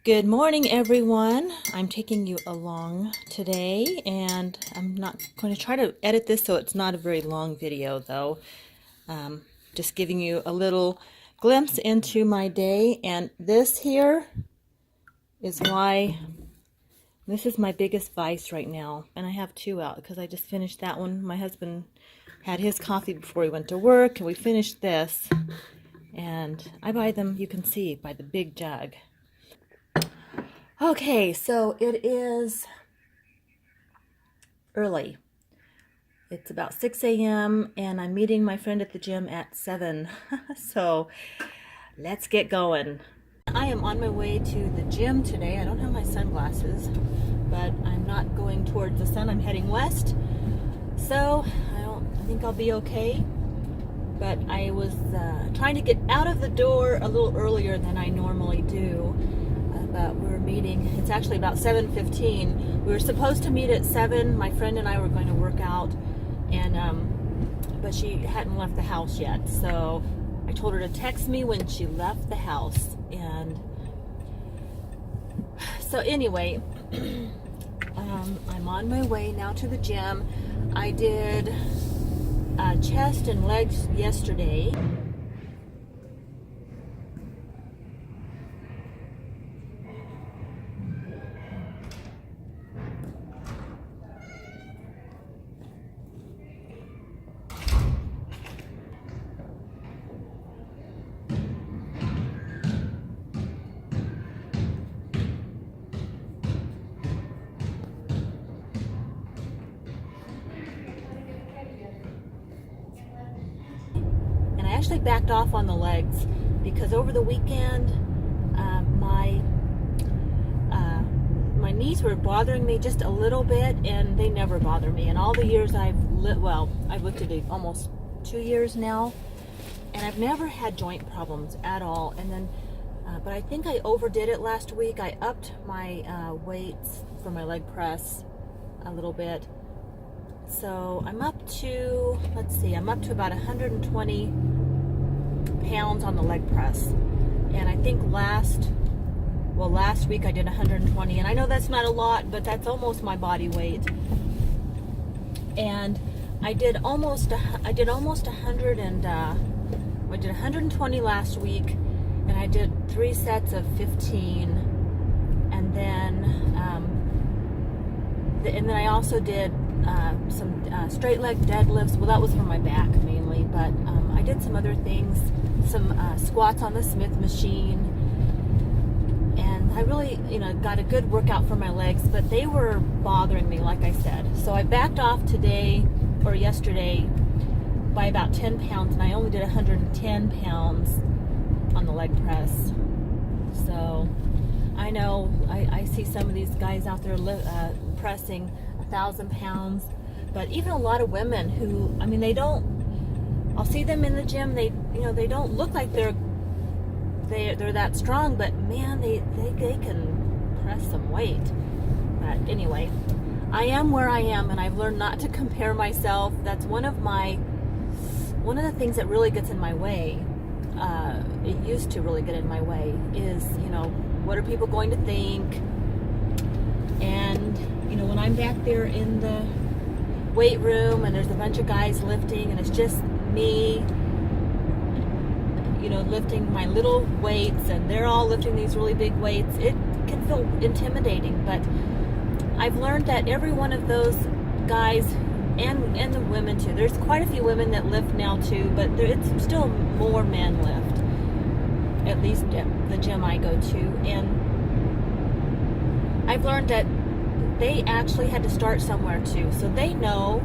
Good morning, everyone. I'm taking you along today, and I'm not going to try to edit this so it's not a very long video, though. Just giving you a little glimpse into my day, and this here is why this is my biggest vice right now, and I have two out because I just finished that one. My husband had his coffee before he went to work, and we finished this, and I buy them, you can see, by the big jug. Okay, so it is early. It's about 6 a.m. and I'm meeting my friend at the gym at 7. So let's get going. I am on my way to the gym today. I don't have my sunglasses, but I'm not going towards the sun. I'm heading west. So I think I'll be okay. But I was trying to get out of the door a little earlier than I normally do. But we're meeting, it's actually about 7:15. We were supposed to meet at 7. My friend and I were going to work out, and but she hadn't left the house yet. So I told her to text me when she left the house. And so anyway, I'm on my way now to the gym. I did chest and legs yesterday. I actually backed off on the legs because over the weekend my knees were bothering me just a little bit, and they never bother me. And all the years I've lived at it almost 2 years now, and I've never had joint problems at all. And then but I think I overdid it last week. I upped my weights for my leg press a little bit. So I'm up to, I'm up to about 120 pounds on the leg press. And I think last week I did 120, and I know that's not a lot, but that's almost my body weight. And I did almost 120 last week, and I did 3 sets of 15, and then I also did some straight leg deadlifts. Well, that was for my back mainly, but I did some other things, some squats on the Smith machine, and I really, got a good workout for my legs, but they were bothering me, like I said. So I backed off yesterday by about 10 pounds, and I only did 110 pounds on the leg press. So I know I see some of these guys out there pressing 1,000 pounds, but even a lot of women who, I'll see them in the gym, they don't look like they're that strong, but man, they can press some weight. But anyway, I am where I am, and I've learned not to compare myself. That's one of the things that really gets in my way. It used to really get in my way is, what are people going to think? And when I'm back there in the weight room and there's a bunch of guys lifting and it's just me, lifting my little weights, and they're all lifting these really big weights, it can feel intimidating. But I've learned that every one of those guys, and the women too, there's quite a few women that lift now too, but it's still more men lift, at least at the gym I go to. And I've learned that they actually had to start somewhere too, so they know.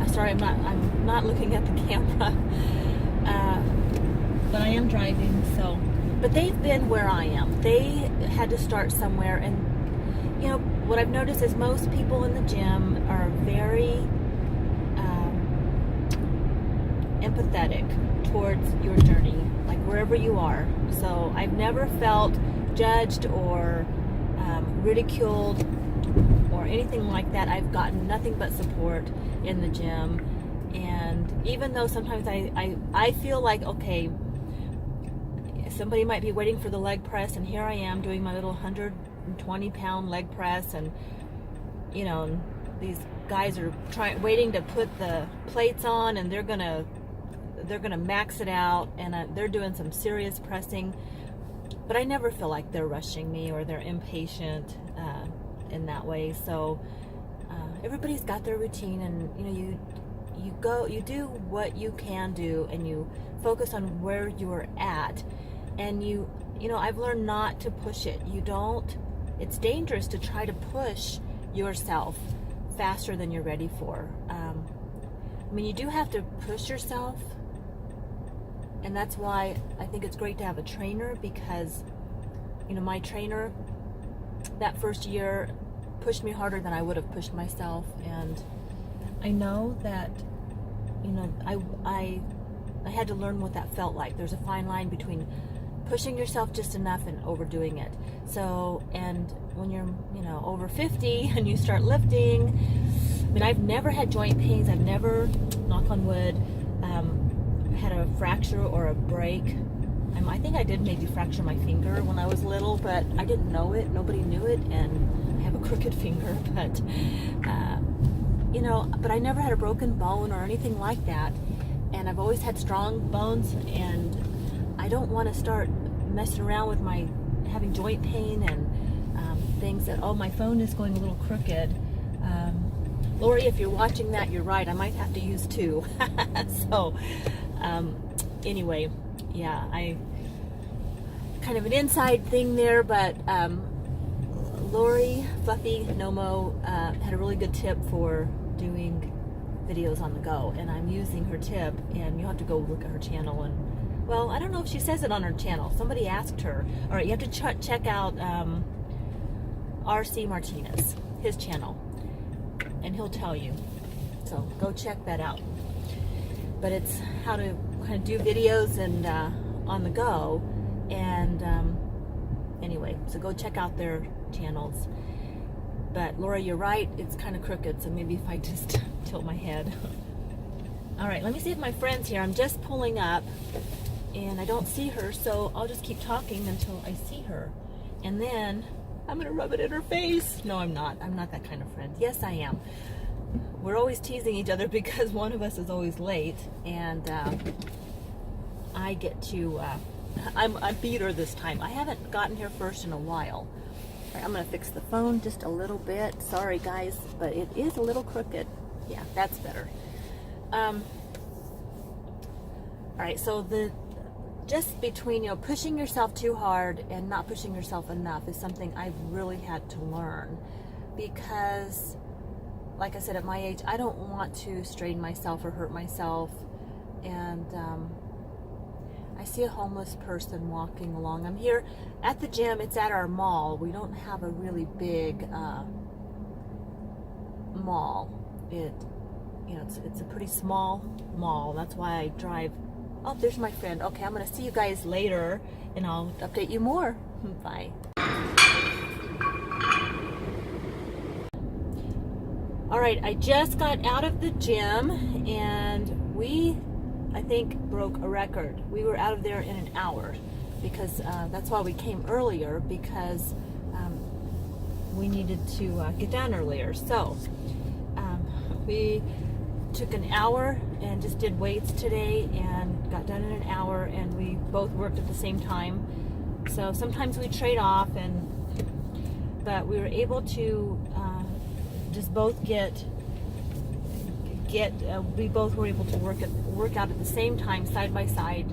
Sorry, I'm not looking at the camera, but I am driving. So, but they've been where I am. They had to start somewhere, and what I've noticed is most people in the gym are very empathetic towards your journey, like wherever you are. So I've never felt judged or ridiculed or anything like that. I've gotten nothing but support in the gym. And even though sometimes I feel like, okay, somebody might be waiting for the leg press, and here I am doing my little 120-pound leg press, and you know, these guys are waiting to put the plates on, and they're gonna max it out, and they're doing some serious pressing. But I never feel like they're rushing me or they're impatient in that way. So everybody's got their routine, and you know, you do what you can do, and you focus on where you're at, and you know, I've learned not to push it. It's dangerous to try to push yourself faster than you're ready for. I mean, you do have to push yourself, and that's why I think it's great to have a trainer, because you know, my trainer that first year pushed me harder than I would have pushed myself, and I know that, you know, I had to learn what that felt like. There's a fine line between pushing yourself just enough and overdoing it. So, and when you're, you know, over 50 and you start lifting, I mean, I've never had joint pains. I've never, knock on wood, had a fracture or a break. I think I did maybe fracture my finger when I was little, but I didn't know it. Nobody knew it, and I have a crooked finger, but you know, but I never had a broken bone or anything like that, and I've always had strong bones, and I don't want to start messing around with my having joint pain and things that, oh, my phone is going a little crooked. Lori, if you're watching that, you're right, I might have to use two. So anyway, yeah, I kind of an inside thing there, but Lori Fluffy Nomo had a really good tip for doing videos on the go, and I'm using her tip, and you have to go look at her channel. And well, I don't know if she says it on her channel. Somebody asked her. All right, you have to check out RC Martinez, his channel, and he'll tell you. So go check that out. But it's how to kind of do videos and on the go. And anyway, so go check out their channels. But Laura, you're right, it's kind of crooked, so maybe if I just tilt my head. All right, let me see if my friend's here. I'm just pulling up, and I don't see her, so I'll just keep talking until I see her. And then I'm gonna rub it in her face. No, I'm not. I'm not that kind of friend. Yes, I am. We're always teasing each other because one of us is always late, and I get to, I beat her this time. I haven't gotten here first in a while. All right, I'm gonna fix the phone just a little bit. Sorry guys, but it is a little crooked. Yeah, that's better. All right, so just between, you know, pushing yourself too hard and not pushing yourself enough is something I've really had to learn, because like I said, at my age, I don't want to strain myself or hurt myself. And I see a homeless person walking along. I'm here at the gym. It's at our mall. We don't have a really big mall. You know, it's a pretty small mall. That's why I drive. Oh, there's my friend. Okay, I'm gonna see you guys later, and I'll update you more. Bye. All right, I just got out of the gym, and we, I think, broke a record. We were out of there in an hour, because that's why we came earlier, because we needed to get done earlier. So we took an hour and just did weights today and got done in an hour, and we both worked at the same time. So sometimes we trade off, but we were able to just both we both were able to work out at the same time, side by side,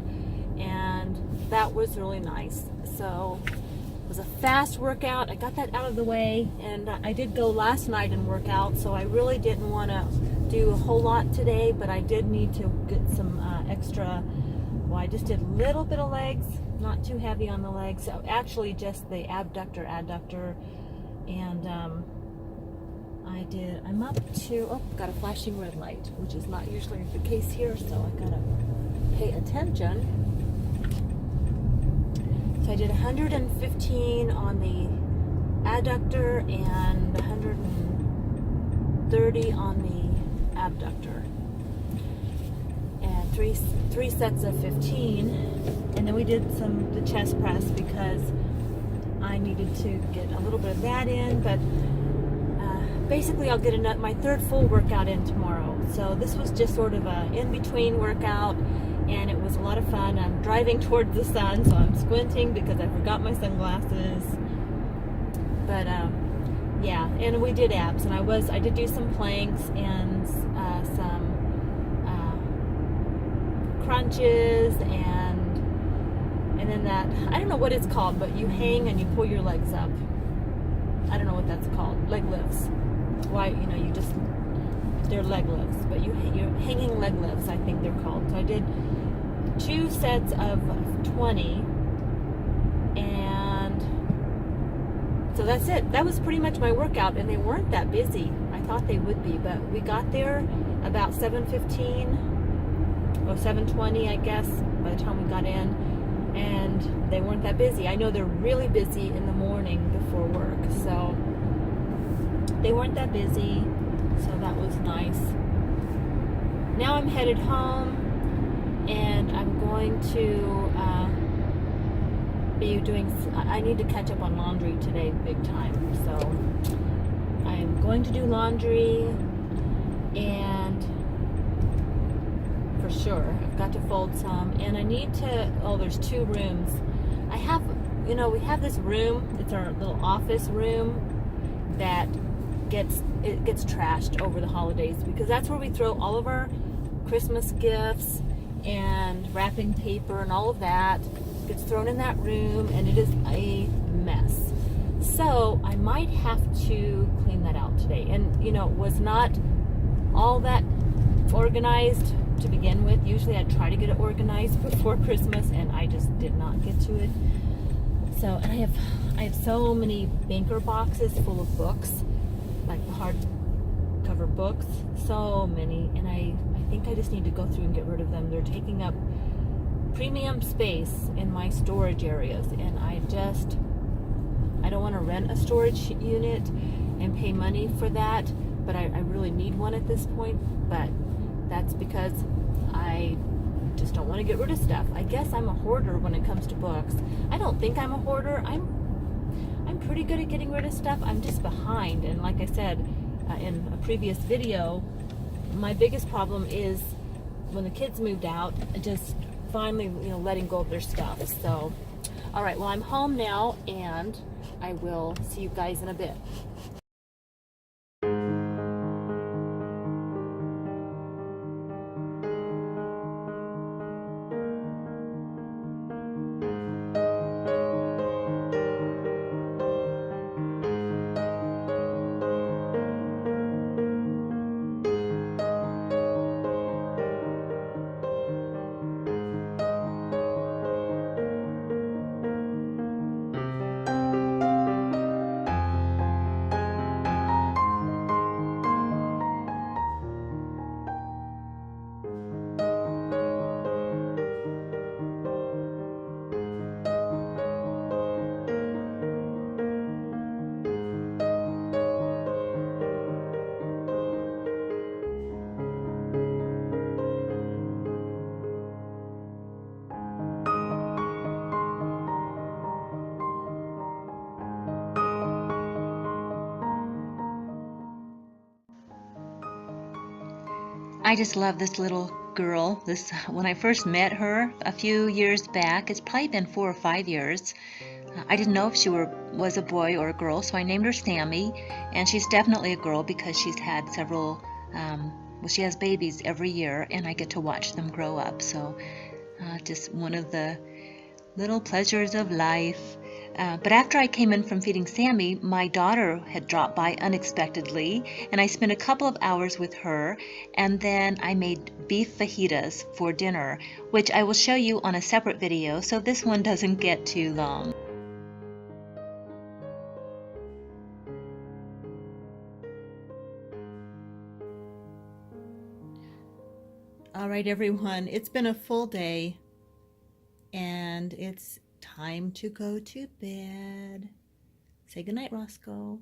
and that was really nice. So it was a fast workout. I got that out of the way, and I did go last night and work out, so I really didn't want to do a whole lot today, but I did need to get some extra. Well, I just did a little bit of legs, not too heavy on the legs. So actually just the abductor, adductor, and I'm up to, oh, got a flashing red light, which is not usually the case here, so I gotta pay attention. So I did 115 on the adductor and 130 on the abductor, and three sets of 15, and then we did the chest press because I needed to get a little bit of that in, but basically I'll get my third full workout in tomorrow. So this was just sort of a in-between workout, and it was a lot of fun. I'm driving towards the sun, so I'm squinting because I forgot my sunglasses. But yeah, and we did abs, and I did do some planks and some crunches, and then that, I don't know what it's called, but you hang and you pull your legs up. I don't know what that's called. Leg lifts. Why, you just, they're leg lifts, but you're hanging leg lifts, I think they're called. So I did 2 sets of 20, and so that's it. That was pretty much my workout, and they weren't that busy. I thought they would be, but we got there about 7:15 or 7:20, I guess, by the time we got in, and they weren't that busy. I know they're really busy in the morning before work, so they weren't that busy, so that was nice. Now I'm headed home, and I'm going to be I need to catch up on laundry today big time, so I'm going to do laundry, and for sure I've got to fold some, and I need to, there's 2 rooms. We have this room, it's our little office room that gets trashed over the holidays, because that's where we throw all of our Christmas gifts and wrapping paper and all of that gets thrown in that room, and it is a mess. So I might have to clean that out today. And it was not all that organized to begin with. Usually I try to get it organized before Christmas, and I just did not get to it. So, and I have so many banker boxes full of books, like the hardcover books, so many, and I think I just need to go through and get rid of them. They're taking up premium space in my storage areas, and I don't want to rent a storage unit and pay money for that, but I really need one at this point. But that's because I just don't want to get rid of stuff. I guess I'm a hoarder when it comes to books. I don't think I'm a hoarder. I'm pretty good at getting rid of stuff. I'm just behind, and like I said in a previous video, my biggest problem is when the kids moved out, just finally letting go of their stuff. So all right, well, I'm home now, and I will see you guys in a bit. I just love this little girl. When I first met her a few years back, it's probably been 4 or 5 years. I didn't know if she was a boy or a girl, so I named her Sammy, and she's definitely a girl because she's had several, she has babies every year, and I get to watch them grow up. So just one of the little pleasures of life. But after I came in from feeding Sammy, my daughter had dropped by unexpectedly, and I spent a couple of hours with her, and then I made beef fajitas for dinner, which I will show you on a separate video, so this one doesn't get too long. All right, everyone, it's been a full day, and it's time to go to bed. Say goodnight, Roscoe.